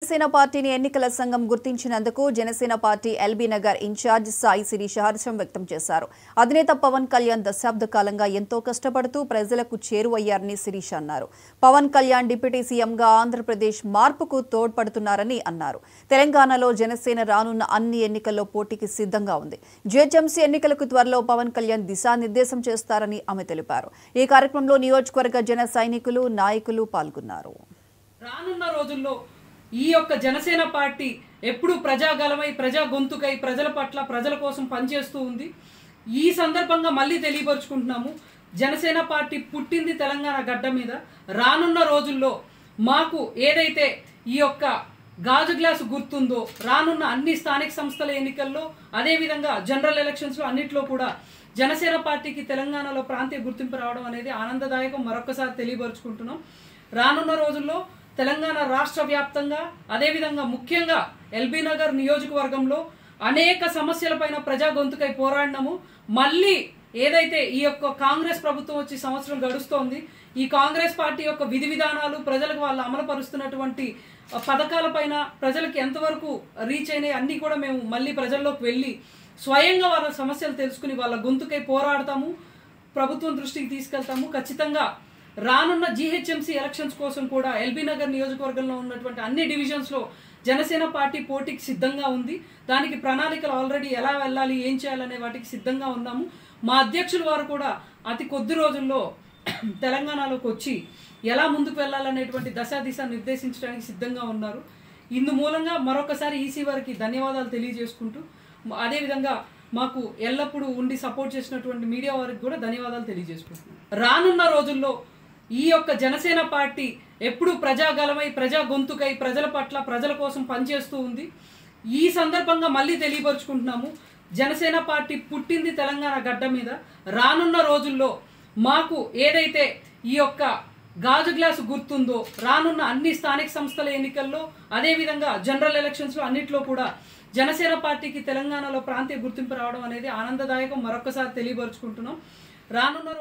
జనసేన పార్టీని ఎన్నికల సంఘం గుర్తించినందుకు Janasena party LB Nagar in charge Sai Sirisha హర్షం వ్యక్తం చేశారు. అధినేత పవన్ కళ్యాణ్ దశాబ్ద కాలంగా ఎంతో కష్టపడుతూ ప్రజలకు చేరువయ్యారని శిరీష అన్నారు. పవన్ కళ్యాణ్ డిప్యూటీ సీఎంగా ఆంధ్రప్రదేశ్ మార్పుకు తోడ్పడుతున్నారని అన్నారు. తెలంగాణలో జనసేన రానున్న అన్ని ఎన్నికల్లో పోటీకి సిద్ధంగా ఉంది. జీహెచ్ఎంసీ ఎన్నికలకు త్వరలో పవన్ కళ్యాణ్ దిశానిర్దేశం చేస్తారని ఆమె తెలిపారు. ఈ కార్యక్రమంలో నియోజకవర్గ జన సైనికులు, నాయకులు పాల్గొన్నారు. రానున్న రోజుల్లో ఈ యొక్క జనసేన పార్టీ ఎప్పుడు ప్రజాగలమై ప్రజా గొంతుకై ప్రజల పట్ల ప్రజల కోసం పనిచేస్తూ ఉంది. ఈ సందర్భంగా మళ్ళీ తెలియపరుచుకుంటున్నాము, జనసేన పార్టీ పుట్టింది తెలంగాణ గడ్డ మీద. రానున్న రోజుల్లో మాకు ఏదైతే ఈ యొక్క గాజు గ్లాసు గుర్తుందో రానున్న అన్ని స్థానిక సంస్థల ఎన్నికల్లో అదేవిధంగా జనరల్ ఎలక్షన్స్లో అన్నిట్లో కూడా జనసేన పార్టీకి తెలంగాణలో ప్రాంతీయ గుర్తింపు రావడం అనేది ఆనందదాయకం. మరొకసారి తెలియపరుచుకుంటున్నాం. రానున్న రోజుల్లో తెలంగాణ రాష్ట్ర వ్యాప్తంగా అదేవిధంగా ముఖ్యంగా ఎల్బీ నగర్ నియోజకవర్గంలో అనేక సమస్యలపైన ప్రజా గొంతుకై పోరాడినాము. మళ్ళీ ఏదైతే ఈ యొక్క కాంగ్రెస్ ప్రభుత్వం వచ్చి సంవత్సరం గడుస్తోంది, ఈ కాంగ్రెస్ పార్టీ యొక్క విధి విధానాలు ప్రజలకు వాళ్ళు అమలుపరుస్తున్నటువంటి పథకాలపైన ప్రజలకు ఎంతవరకు రీచ్ అయినాయి అన్నీ కూడా మేము మళ్ళీ ప్రజల్లోకి వెళ్ళి స్వయంగా వాళ్ళ సమస్యలు తెలుసుకుని వాళ్ళ గొంతుకై పోరాడతాము, ప్రభుత్వం దృష్టికి తీసుకెళ్తాము. ఖచ్చితంగా రానున్న జీహెచ్ఎంసీ ఎలక్షన్స్ కోసం కూడా ఎల్బీ నగర్ నియోజకవర్గంలో ఉన్నటువంటి అన్ని డివిజన్స్లో జనసేన పార్టీ పోటీకి సిద్ధంగా ఉంది. దానికి ప్రణాళికలు ఆల్రెడీ ఎలా వెళ్ళాలి, ఏం చేయాలనే వాటికి సిద్ధంగా ఉన్నాము. మా అధ్యక్షులు వారు కూడా అతి కొద్ది రోజుల్లో తెలంగాణలోకి వచ్చి ఎలా ముందుకు వెళ్ళాలనేటువంటి దిశ నిర్దేశించడానికి సిద్ధంగా ఉన్నారు. ఇందు మూలంగా మరొకసారి ఈసీ వారికి ధన్యవాదాలు తెలియజేసుకుంటూ, అదేవిధంగా మాకు ఎల్లప్పుడూ ఉండి సపోర్ట్ చేసినటువంటి మీడియా వారికి కూడా ధన్యవాదాలు తెలియజేసుకుంటున్నాం. రానున్న రోజుల్లో ఈ యొక్క జనసేన పార్టీ ఎప్పుడు ప్రజాగలమై ప్రజా గొంతుకై ప్రజల పట్ల ప్రజల కోసం పనిచేస్తూ ఉంది. ఈ సందర్భంగా మళ్ళీ తెలియపరుచుకుంటున్నాము, జనసేన పార్టీ పుట్టింది తెలంగాణ గడ్డ మీద. రానున్న రోజుల్లో మాకు ఏదైతే ఈ యొక్క గాజు గ్లాసు గుర్తుందో రానున్న అన్ని స్థానిక సంస్థల ఎన్నికల్లో అదేవిధంగా జనరల్ ఎలక్షన్స్లో అన్నిట్లో కూడా జనసేన పార్టీకి తెలంగాణలో ప్రాంతీయ గుర్తింపు రావడం అనేది ఆనందదాయకం. మరొకసారి తెలియపరుచుకుంటున్నాం. రానున్న